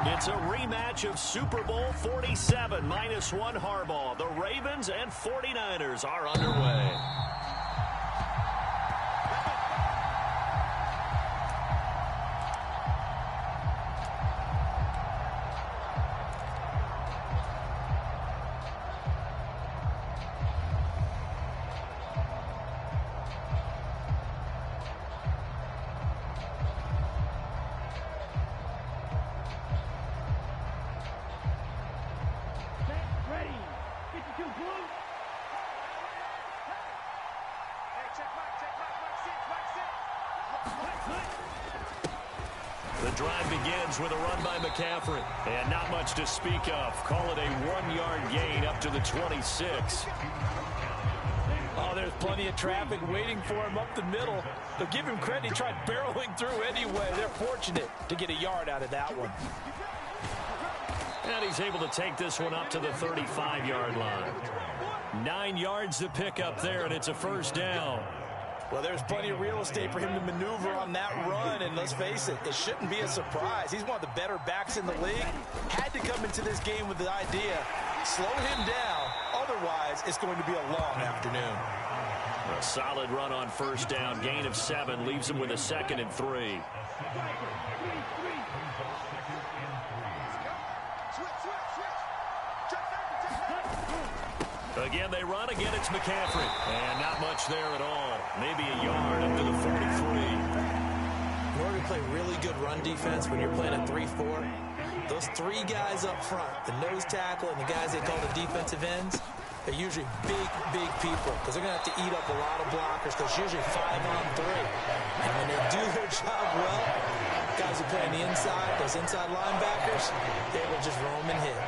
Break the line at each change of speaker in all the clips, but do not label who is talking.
It's a rematch of Super Bowl 47, -1 Harbaugh. The Ravens and 49ers are underway. The drive begins with a run by McCaffrey. And not much to speak of. Call it a 1-yard gain up to the 26.
Oh, there's plenty of traffic waiting for him up the middle. But give him credit, he tried barreling through anyway. They're fortunate to get a yard out of that one.
And he's able to take this one up to the 35-yard line. 9 yards to pick up there, and it's a first down.
Well, there's plenty of real estate for him to maneuver on that run, and let's face it, it shouldn't be a surprise. He's one of the better backs in the league. Had to come into this game with the idea, slow him down, otherwise it's going to be a long afternoon.
A solid run on first down, gain of 7, leaves him with a 2nd and 3. Again, they run. Again, it's McCaffrey. And not much there at all. Maybe a yard up to the 43.
In order to play really good run defense when you're playing a 3-4, those 3 guys up front, the nose tackle and the guys they call the defensive ends, they're usually big people because they're going to have to eat up a lot of blockers because it's usually 5-on-3. And when they do their job well, guys who play on the inside, those inside linebackers, they will just roam and hit.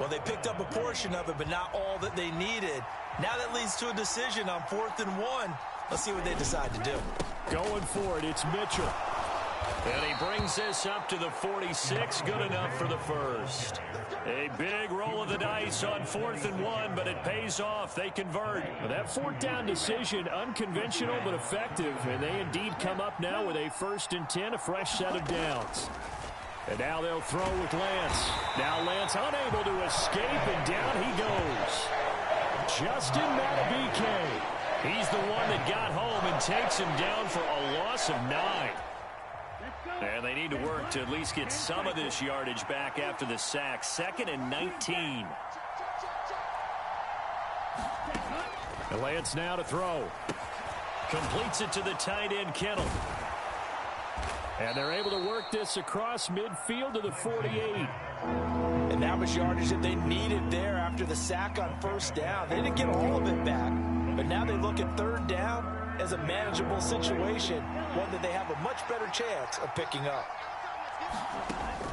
Well, they picked up a portion of it, but not all that they needed. Now that leads to a decision on 4th and 1. Let's see what they decide to do.
Going for it, it's Mitchell. And he brings this up to the 46, good enough for the first. A big roll of the dice on 4th and 1, but it pays off. They convert.
That 4th down decision, unconventional but effective, and they indeed come up now with a 1st and 10, a fresh set of downs. And now they'll throw with Lance. Now Lance unable to escape, and down he goes. Justin Madubuike. He's the one that got home and takes him down for a loss of 9. And they need to work to at least get some of this yardage back after the sack. 2nd and 19. And Lance now to throw.
Completes it to the tight end, Kittle.
And they're able to work this across midfield to the 48.
And that was yardage that they needed there after the sack on 1st down. They didn't get all of it back, but now they look at 3rd down as a manageable situation, one that they have a much better chance of picking up.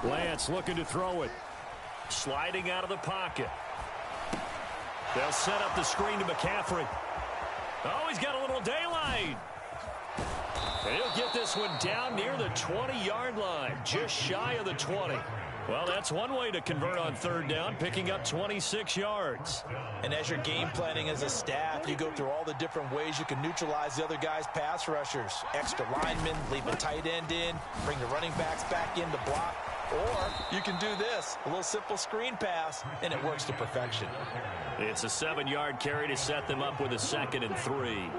Lance looking to throw it.
Sliding out of the pocket. They'll set up the screen to McCaffrey. Oh, he's got a little daylight. And he'll get this one down near the 20-yard line, just shy of the 20. Well, that's one way to convert on 3rd down, picking up 26 yards.
And as you're game planning as a staff, you go through all the different ways you can neutralize the other guy's pass rushers. Extra linemen, leave a tight end in, bring the running backs back in to block. Or you can do this, a little simple screen pass, and it works to perfection.
It's a 7-yard carry to set them up with a 2nd and 3.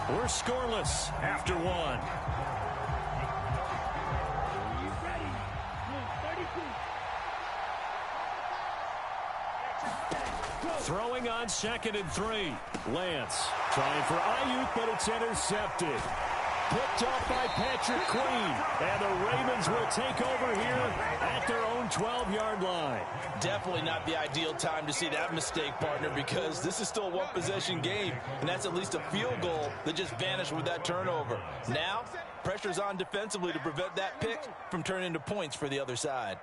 We're scoreless after 1. Throwing on 2nd and 3. Lance
trying for Ayuk, but it's intercepted. Picked off by Patrick Queen. And the Ravens will take over here at their own 12-yard line.
Definitely not the ideal time to see that mistake, partner, because this is still a one-possession game, and that's at least a field goal that just vanished with that turnover. Now, pressure's on defensively to prevent that pick from turning into points for the other side.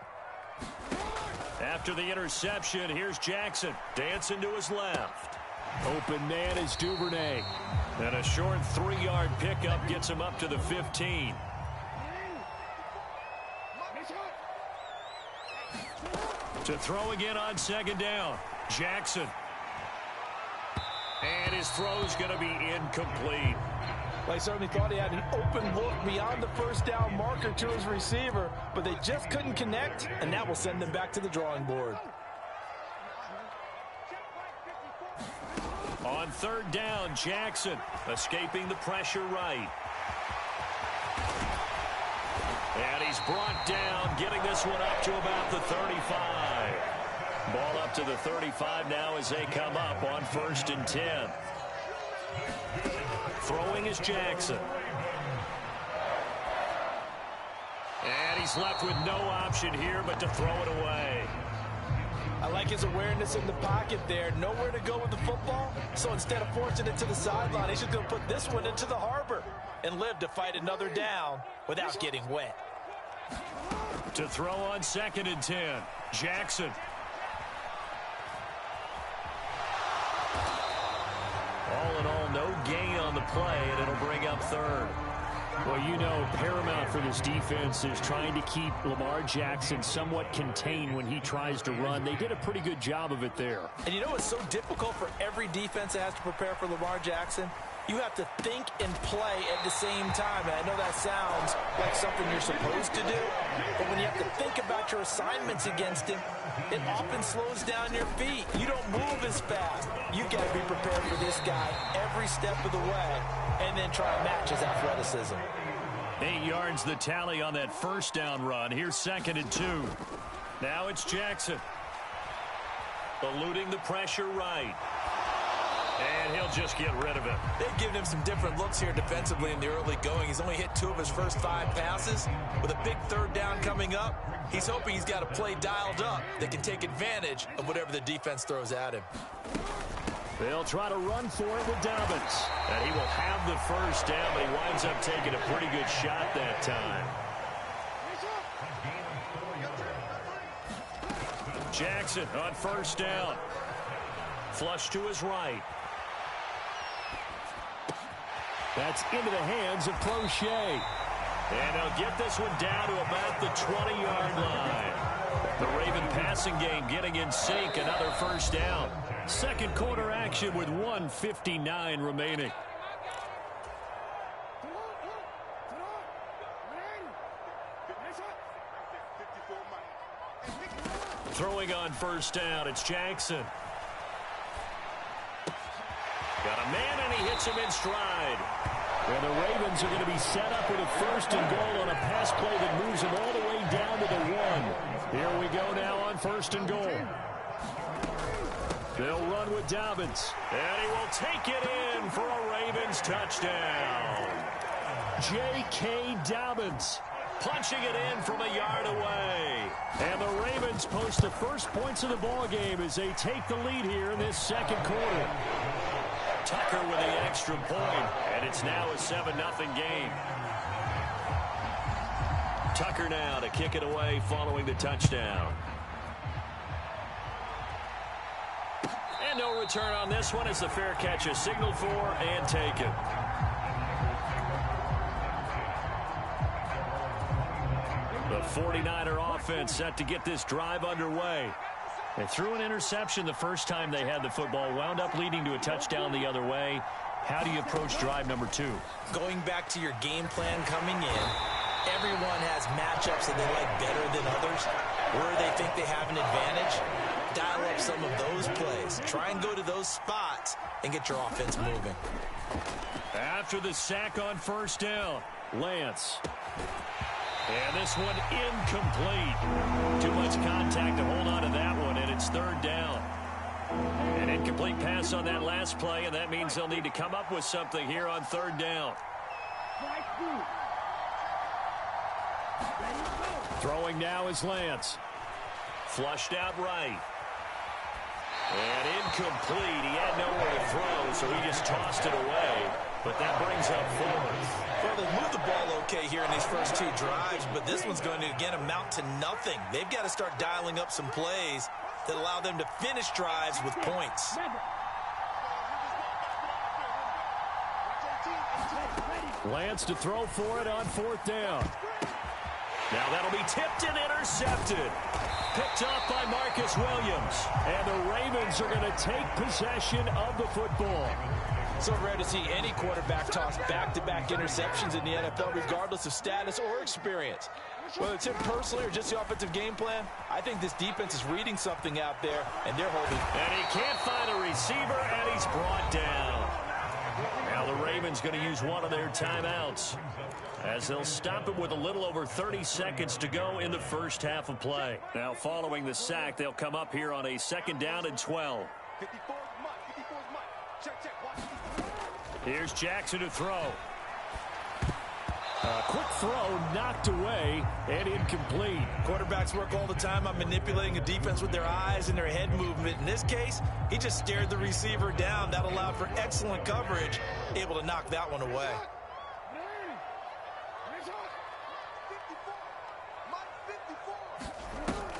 After the interception, here's Jackson dancing to his left.
Open man is Duvernay.
And a short 3-yard pickup gets him up to the 15. To throw again on 2nd down. Jackson. And his throw's going to be incomplete.
Well, he certainly thought he had an open look beyond the first down marker to his receiver, but they just couldn't connect, and that will send them back to the drawing board.
On third down, Jackson escaping the pressure right. And he's brought down, getting this one up to about the 35. Ball up to the 35 now as they come up on 1st and 10. Throwing is Jackson. And he's left with no option here but to throw it away.
I like his awareness in the pocket there. Nowhere to go with the football. So instead of forcing it to the sideline, he's just going to put this one into the harbor and live to fight another down without getting wet.
To throw on 2nd and 10, Jackson. All in all, no gain on the play, and it'll bring up 3rd.
Well, you know, paramount for this defense is trying to keep Lamar Jackson somewhat contained when he tries to run. They did a pretty good job of it there.
And you know what's so difficult for every defense that has to prepare for Lamar Jackson? You have to think and play at the same time. And I know that sounds like something you're supposed to do, but when you have to think about your assignments against him, it often slows down your feet. You don't move as fast. You've got to be prepared for this guy every step of the way and then try and match his athleticism.
8 yards the tally on that first down run. Here's 2nd and 2. Now it's Jackson. Eluding the pressure right. And he'll just get rid of it.
They've given him some different looks here defensively in the early going. He's only hit 2 of his first 5 passes. With a big 3rd down coming up, he's hoping he's got a play dialed up that can take advantage of whatever the defense throws at him.
They'll try to run for it with Dobbins.
And he will have the first down, but he winds up taking a pretty good shot that time. Jackson on 1st down. Flush to his right.
That's into the hands of Crochet.
And he'll get this one down to about the 20-yard line. The Raven passing game getting in sync. Another first down.
Second quarter action with 1:59 remaining.
Throwing on 1st down, it's Jackson. Got a man, and he hits him in stride.
Well, the Ravens are going to be set up with a 1st and goal on a pass play that moves them all the way down to the 1. Here we go now on 1st and goal. They'll run with Dobbins.
And he will take it in for a Ravens touchdown.
J.K. Dobbins
punching it in from a yard away.
And the Ravens post the first points of the ball game as they take the lead here in this second quarter.
Tucker with the extra point, and it's now a 7-0 game. Tucker now to kick it away following the touchdown. And no return on this one as the fair catch is signaled for and taken. The 49er offense set to get this drive underway. They threw an interception the first time they had the football, wound up leading to a touchdown the other way. How do you approach drive number 2?
Going back to your game plan coming in, everyone has matchups that they like better than others. Where they think they have an advantage, dial up some of those plays. Try and go to those spots and get your offense moving.
After the sack on 1st down, Lance. And this one incomplete. Too much contact to hold on to that one, and it's 3rd down. An incomplete pass on that last play, and that means they'll need to come up with something here on 3rd down.
Throwing now is Lance.
Flushed out right. And incomplete. He had nowhere to throw, so he just tossed it away. But that brings up 4th.
Well, they moved the ball okay here in these first 2 drives, but this one's going to, again, amount to nothing. They've got to start dialing up some plays that allow them to finish drives with points.
Lance to throw for it on 4th down.
Now that'll be tipped and intercepted.
picked off by Marcus Williams. And the Ravens are going to take possession of the football.
So rare to see any quarterback toss back-to-back interceptions in the NFL, regardless of status or experience. Whether it's him personally or just the offensive game plan, I think this defense is reading something out there, and they're holding.
And he can't find a receiver, and he's brought down. Now the Ravens going to use one of their timeouts, as they'll stop it with a little over 30 seconds to go in the first half of play. Now following the sack, they'll come up here on a 2nd down and 12. Here's Jackson to throw.
A quick throw knocked away and incomplete.
Quarterbacks work all the time on manipulating a defense with their eyes and their head movement. In this case, he just stared the receiver down. That allowed for excellent coverage, able to knock that one away.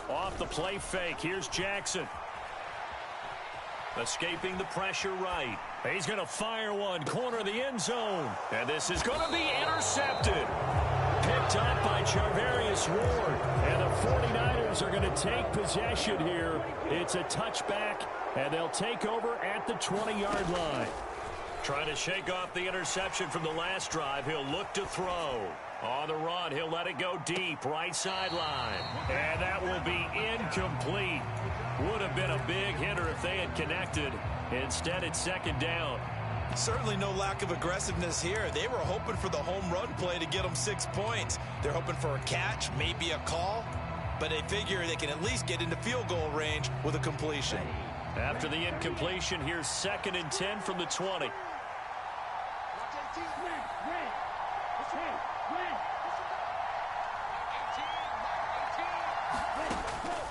Off the play fake, here's Jackson. Escaping the pressure right. He's going to fire one, corner of the end zone. And this is going to be intercepted. Picked up by Charvarius Ward. And the 49ers are going to take possession here. It's a touchback, and they'll take over at the 20-yard line. Trying to shake off the interception from the last drive. He'll look to throw. On the run, he'll let it go deep, right sideline. And that will be incomplete. Would have been a big hitter if they had connected. Instead, it's 2nd down.
Certainly no lack of aggressiveness here. They were hoping for the home run play to get them 6 points. They're hoping for a catch, maybe a call, but they figure they can at least get into field goal range with a completion.
After the incompletion, here's 2nd and 10 from the 20.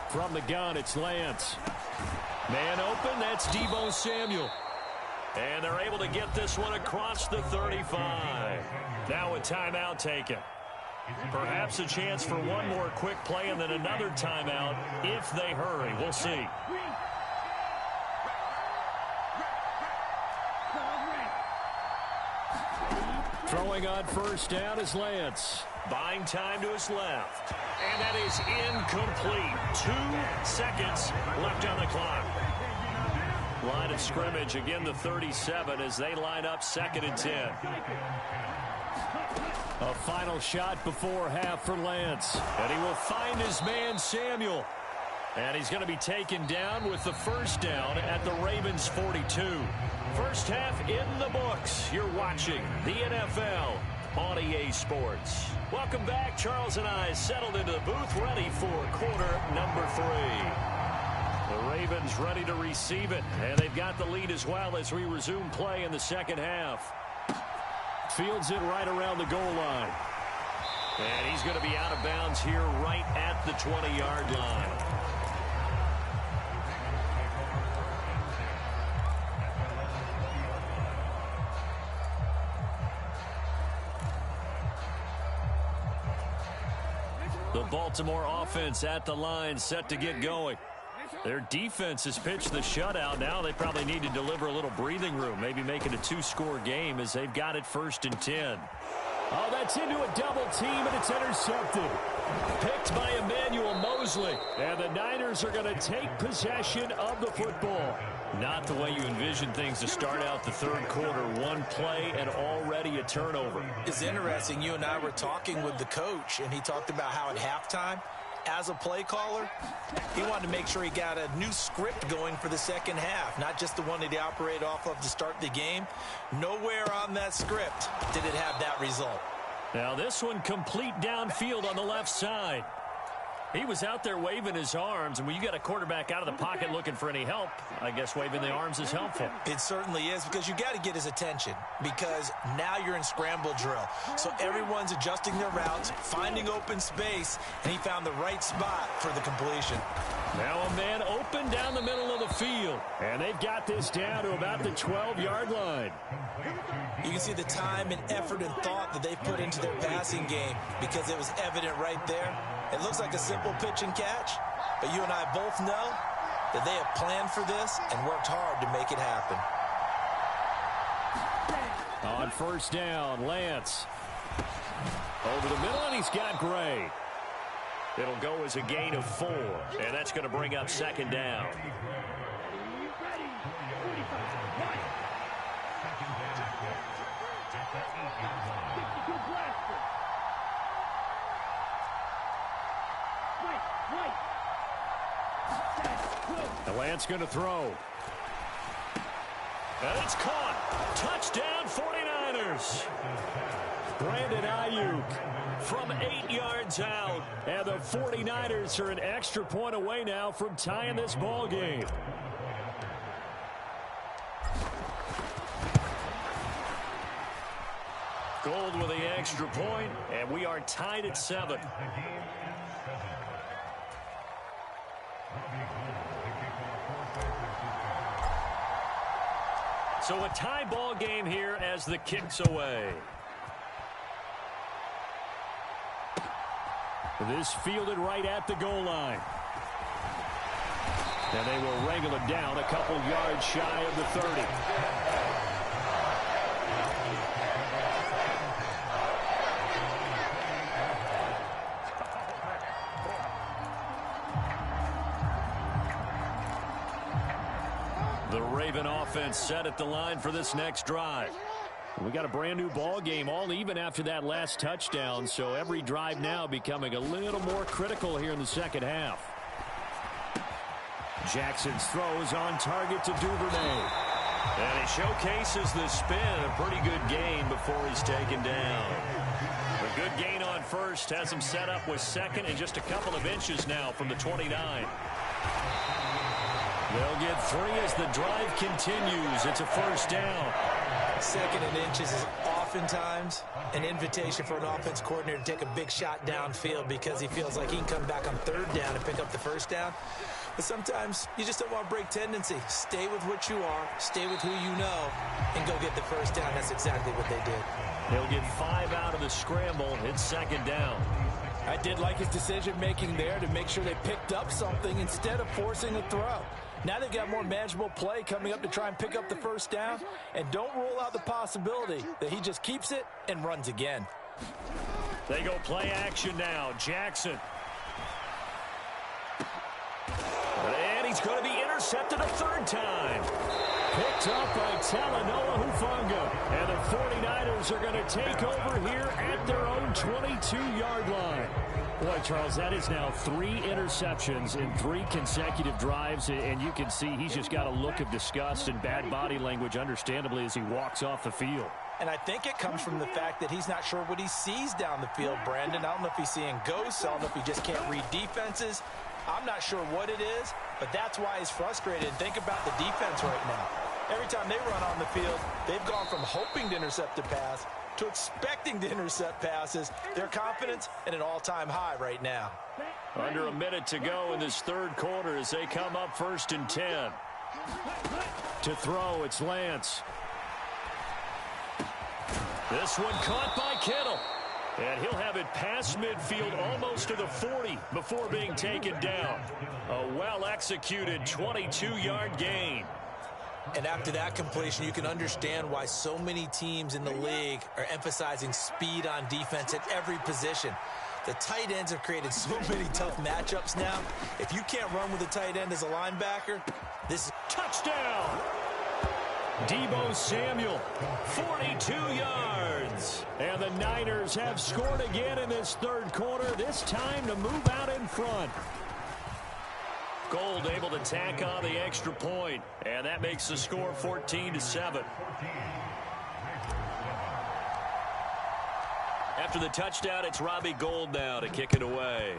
From the gun, it's Lance.
Man open, that's Deebo Samuel. And they're able to get this one across the 35. Now a timeout taken. Perhaps a chance for one more quick play and then another timeout if they hurry. We'll see.
Throwing on 1st down is Lance.
Buying time to his left. And that is incomplete. 2 seconds left on the clock. Line of scrimmage, again the 37 as they line up 2nd and 10.
A final shot before half for Lance.
And he will find his man Samuel. And he's going to be taken down with the 1st down at the Ravens 42. First half in the books. You're watching the NFL on EA Sports. Welcome back. Charles and I settled into the booth, ready for quarter number 3. The Ravens ready to receive it, and they've got the lead as well as we resume play in the 2nd half.
Fields it right around the goal line.
And he's going to be out of bounds here right at the 20-yard line. The Baltimore offense at the line, set to get going. Their defense has pitched the shutout. Now they probably need to deliver a little breathing room, maybe make it a 2-score game as they've got it 1st and 10.
Oh, that's into a double team, and it's intercepted. Picked by Emmanuel Mosley. And the Niners are going to take possession of the football.
Not the way you envision things to start out the 3rd quarter. One play and already a turnover.
It's interesting. You and I were talking with the coach, and he talked about how at halftime, as a play caller, he wanted to make sure he got a new script going for the 2nd half, not just the one that he operated off of to start the game. Nowhere on that script did it have that result.
Now this one complete downfield on the left side. He was out there waving his arms, and when you got a quarterback out of the pocket looking for any help, I guess waving the arms is helpful.
It certainly is, because you got to get his attention, because now you're in scramble drill. So everyone's adjusting their routes, finding open space, and he found the right spot for the completion.
Now a man open down the middle of the field, and they've got this down to about the 12-yard line.
You can see the time and effort and thought that they've put into their passing game, because it was evident right there. It looks like a simple pitch and catch, but you and I both know that they have planned for this and worked hard to make it happen.
On 1st down, Lance. Over the middle, and he's got Gray.
It'll go as a gain of 4, and that's going to bring up second down.
The Lance going to throw.
And it's caught. Touchdown 49ers.
Brandon Ayuk
From 8 yards out.
and the 49ers are an extra point away now from tying this ball game.
Gold with the extra point, and we are tied at 7. So a tie ball game here as the kick's away.
This fielded right at the goal line. And they will wrangle it down a couple yards shy of the 30.
The Raven offense set at the line for this next drive.
We got a brand new ball game, all even after that last touchdown, so every drive now becoming a little more critical here in the second half. Jackson's throw is on target to Duvernay.
And he showcases the spin, a pretty good gain before he's taken down. A good gain on first has him set up with second and just a couple of inches now from the 29. They'll get 3 as the drive continues. It's a first down.
Second and inches is oftentimes an invitation for an offense coordinator to take a big shot downfield because he feels like he can come back on third down and pick up the first down. But sometimes you just don't want to break tendency. Stay with what you are, stay with who you know, and go get the first down. That's exactly what they did.
He'll get 5 out of the scramble. It's second down.
I did like his decision-making there to make sure they picked up something instead of forcing a throw. Now they've got more manageable play coming up to try and pick up the first down. And don't rule out the possibility that he just keeps it and runs again.
They go play action now. Jackson. And he's going to be intercepted a third time.
Picked up by Talanoa Hufanga. And the 49ers are going to take over here at their own 22-yard line. Boy, Charles, that is now 3 interceptions in 3 consecutive drives, and you can see he's just got a look of disgust and bad body language, understandably, as he walks off the field.
And I think it comes from the fact that he's not sure what he sees down the field, Brandon. I don't know if he's seeing ghosts. I don't know if he just can't read defenses. I'm not sure what it is, but that's why he's frustrated. Think about the defense right now. Every time they run on the field, they've gone from hoping to intercept a pass to expecting to intercept passes. Their confidence at an all-time high right now.
Under a minute to go in this third quarter as they come up 1st and 10.
To throw, it's Lance.
This one caught by Kittle. And he'll have it past midfield almost to the 40 before being taken down. A well-executed 22-yard gain.
And after that completion, you can understand why so many teams in the league are emphasizing speed on defense at every position. The tight ends have created so many tough matchups now. If you can't run with a tight end as a linebacker, this is
touchdown. Deebo Samuel, 42 yards.
And the Niners have scored again in this third quarter, this time to move out in front.
Gold able to tack on the extra point, and that makes the score 14-7. After the touchdown, it's Robbie Gould now to kick it away.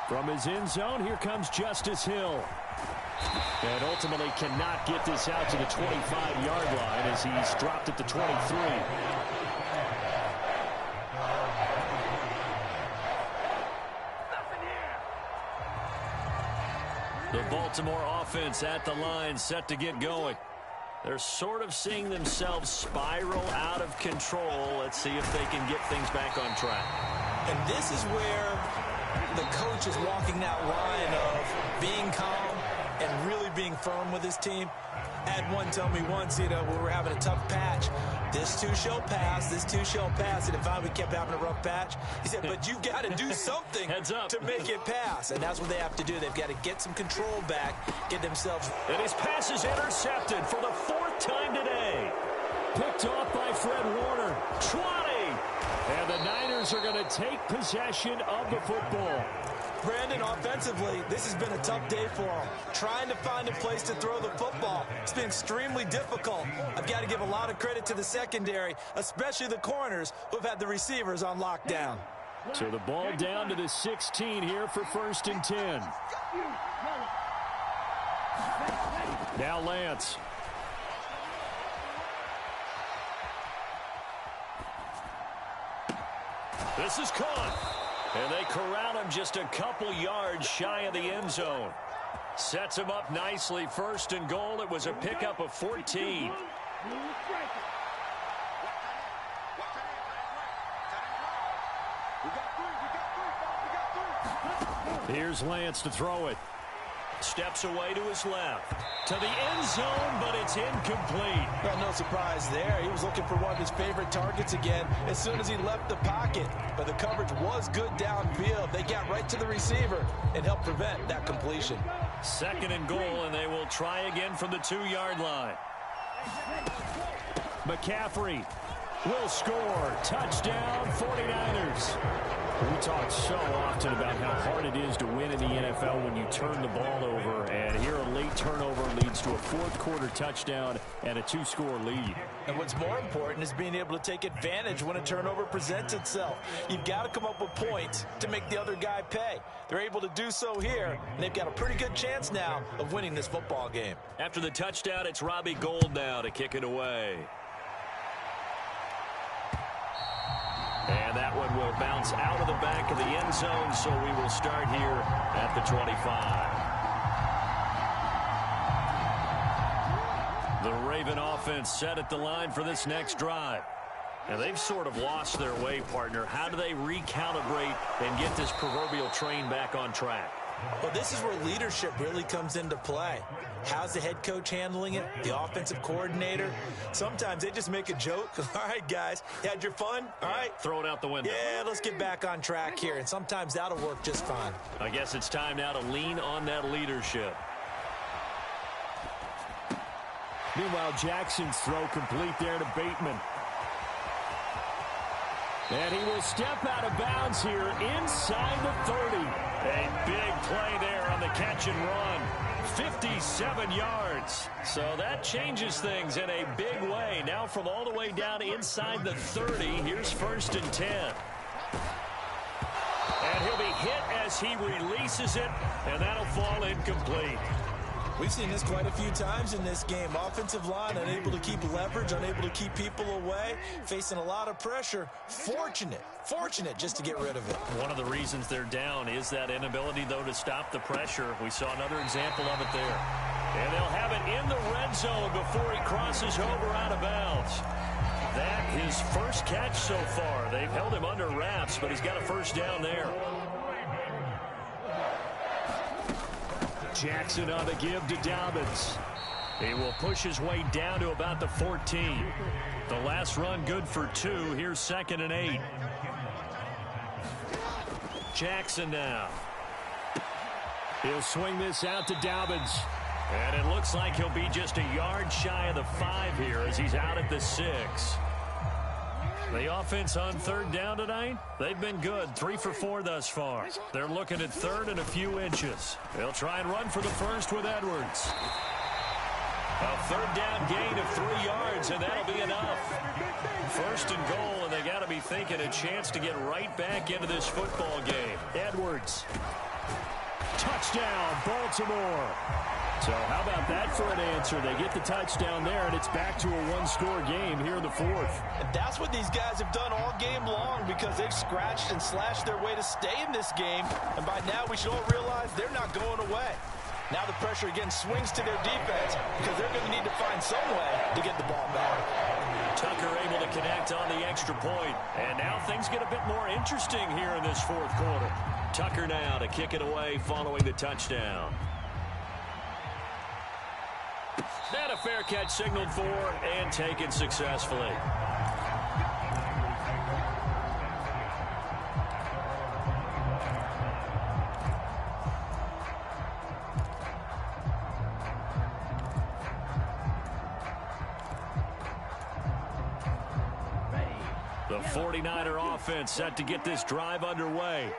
From his end zone, here comes Justice Hill. And ultimately cannot get this out to the 25-yard line as he's dropped at the 23.
The Baltimore offense at the line, set to get going. They're sort of seeing themselves spiral out of control. Let's see if they can get things back on track.
And this is where the coach is walking that line of being calm and really being firm with his team. I had one tell me once, we were having a tough patch. This too shall pass, this too shall pass. And if we kept having a rough patch, he said, but you got to do something to make it pass. And that's what they have to do. They've got to get some control back, get themselves.
And his pass is intercepted for the 4th time today.
Picked off by Fred Warner.
20.
And the Niners are going to take possession of the football.
Brandon, offensively, this has been a tough day for him. Trying to find a place to throw the football. It's been extremely difficult. I've got to give a lot of credit to the secondary, especially the corners who have had the receivers on lockdown.
So the ball down to the 16 here for 1st and 10. Now Lance.
This is caught. And they corral him just a couple yards shy of the end zone. Sets him up nicely. 1st and goal. It was a pickup of 14.
Here's Lance to throw it.
Steps away to his left. To the end zone, but it's incomplete.
Well, no surprise there. He was looking for one of his favorite targets again as soon as he left the pocket. But the coverage was good downfield. They got right to the receiver and helped prevent that completion.
2nd and goal, and they will try again from the 2-yard line.
McCaffrey will score. Touchdown, 49ers. We talk so often about how hard it is to win in the NFL when you turn the ball over. And here a late turnover leads to a 4th-quarter touchdown and a 2-score lead.
And what's more important is being able to take advantage when a turnover presents itself. You've got to come up with points to make the other guy pay. They're able to do so here, and they've got a pretty good chance now of winning this football game.
After the touchdown, it's Robbie Gould now to kick it away. And that one will bounce out of the back of the end zone, so we will start here at the 25. The Raven offense set at the line for this next drive. And they've sort of lost their way, partner. How do they recalibrate and get this proverbial train back on track?
Well, this is where leadership really comes into play. How's the head coach handling it? The offensive coordinator? Sometimes they just make a joke. All right, guys, you had your fun? All right.
Throw it out the window.
Yeah, let's get back on track here. And sometimes that'll work just fine.
I guess it's time now to lean on that leadership.
Meanwhile, Jackson's throw complete there to Bateman. And he will step out of bounds here inside the 30.
A big play there on the catch and run. 57 yards. So that changes things in a big way. Now from all the way down inside the 30, here's 1st and 10. And he'll be hit as he releases it, and that'll fall incomplete.
We've seen this quite a few times in this game. Offensive line unable to keep leverage, unable to keep people away, facing a lot of pressure. Fortunate just to get rid of it.
One of the reasons they're down is that inability, though, to stop the pressure. We saw another example of it there. And they'll have it in the red zone before he crosses over out of bounds. That his first catch so far. They've held him under wraps, but he's got a first down there.
Jackson on the give to Dobbins.
He will push his way down to about the 14. The last run good for 2. Here's 2nd and 8. Jackson now.
He'll swing this out to Dobbins.
And it looks like he'll be just a yard shy of the 5 here as he's out at the 6. The offense on 3rd down tonight, they've been good. 3 for 4 thus far. They're looking at 3rd and a few inches. They'll try and run for the first with Edwards. A 3rd down gain of 3 yards, and that'll be enough. 1st and goal, and they got to be thinking a chance to get right back into this football game.
Edwards. Touchdown, Baltimore. So how about that for an answer? They get the touchdown there, and it's back to a 1-score game here in the 4th.
And that's what these guys have done all game long because they've scratched and slashed their way to stay in this game. And by now, we should all realize they're not going away. Now the pressure again swings to their defense because they're going to need to find some way to get the ball back.
Tucker able to connect on the extra point. And now things get a bit more interesting here in this 4th quarter. Tucker now to kick it away following the touchdown. And a fair catch signaled for and taken successfully. The 49er offense set to get this drive underway.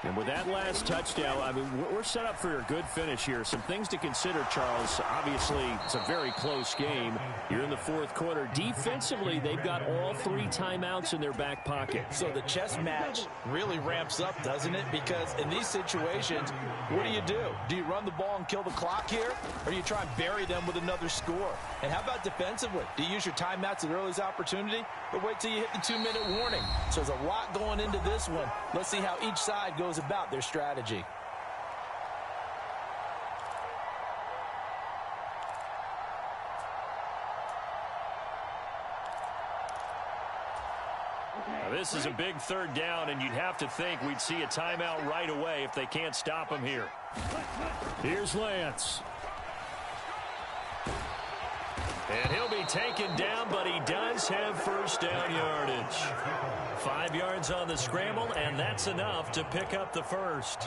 And with that last touchdown, I mean, we're set up for a good finish here. Some things to consider, Charles. Obviously, it's a very close game. You're in the fourth quarter. Defensively, they've got all 3 timeouts in their back pocket.
So the chess match really ramps up, doesn't it? Because in these situations, what do? Do you run the ball and kill the clock here? Or do you try and bury them with another score? And how about defensively? Do you use your timeouts at earliest opportunity? Or wait till you hit the 2-minute warning? So there's a lot going into this one. Let's see how each side goes about their strategy.
Now, this is a big third down, and you'd have to think we'd see a timeout right away if they can't stop him here.
Here's Lance.
And he'll be taken down, but he does have first down yardage. 5 yards on the scramble, and that's enough to pick up the first.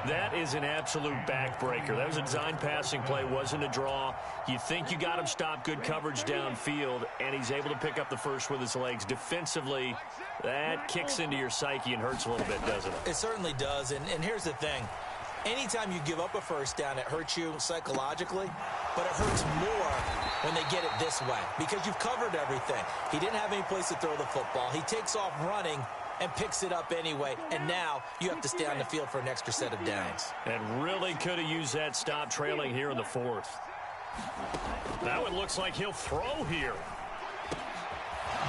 That is an absolute backbreaker. That was a design passing play, wasn't a draw. You think you got him stopped, good coverage downfield, and he's able to pick up the first with his legs. Defensively, that kicks into your psyche and hurts a little bit, doesn't it?
It certainly does, and here's the thing. Anytime you give up a first down, it hurts you psychologically, but it hurts more when they get it this way because you've covered everything. He didn't have any place to throw the football. He takes off running and picks it up anyway, and now you have to stay on the field for an extra set of downs.
And really could have used that stop trailing here in the fourth. Now it looks like he'll throw here.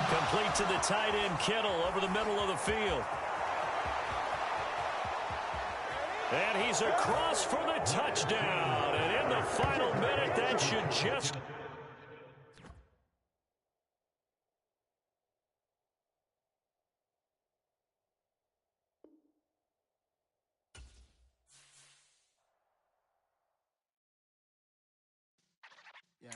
Complete to the tight end, Kittle, over the middle of the field. And he's across for the touchdown. And in the final minute, that should just...
Yeah.